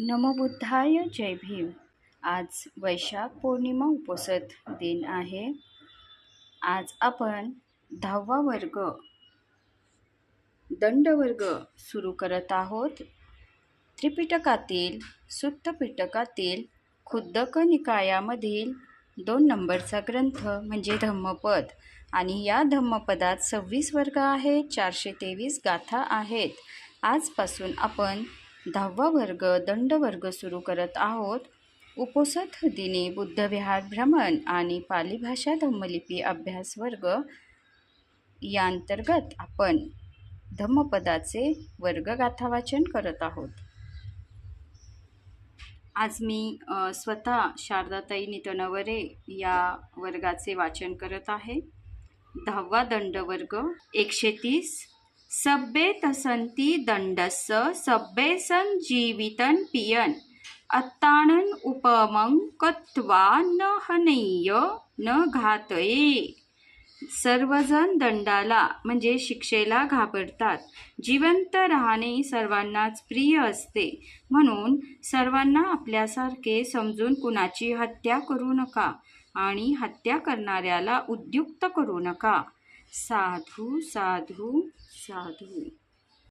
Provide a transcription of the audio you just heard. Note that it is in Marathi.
नमो बुद्धाय जय भीम। आज वैशाख पौर्णिमा उपोषित दिन आहे। आज आपण 10वा वर्ग दंडवर्ग सुरू करत आहोत। त्रिपिटकातील सुत्त पिटकातील खुद्दक निकायामधील 2 नंबरचा ग्रंथ म्हणजे धम्मपद आणि या धम्मपदात 26 वर्ग आहेत, 423 गाथा आहेत। आजपासून आपण 10वा वर्ग दंडवर्ग सुरू करत आहोत। उपोषित दिनी बुद्धविहार भ्रमण आणि पाली भाषा धम्मलिपी अभ्यास वर्ग यांतर्गत आपण धम्मपदाचे वर्गगाथा वाचन करत आहोत। आज मी स्वतः शारदाताई नितनवरे या वर्गाचे वाचन करत आहे। 10वा दंडवर्ग 130 सब्बे तसंती दंडस्य सब्बे सन जीवितन पियन अत्तानन उपमं कत्वा न हनय्य न घातये। सर्वजण दंडाला म्हणजे शिक्षेला घाबरतात। जिवंत राहणे सर्वांनाच प्रिय असते, म्हणून सर्वांना आपल्यासारखे समजून कुणाची हत्या करू नका आणि हत्या करणाऱ्याला उद्युक्त करू नका। साधू साधू साधू।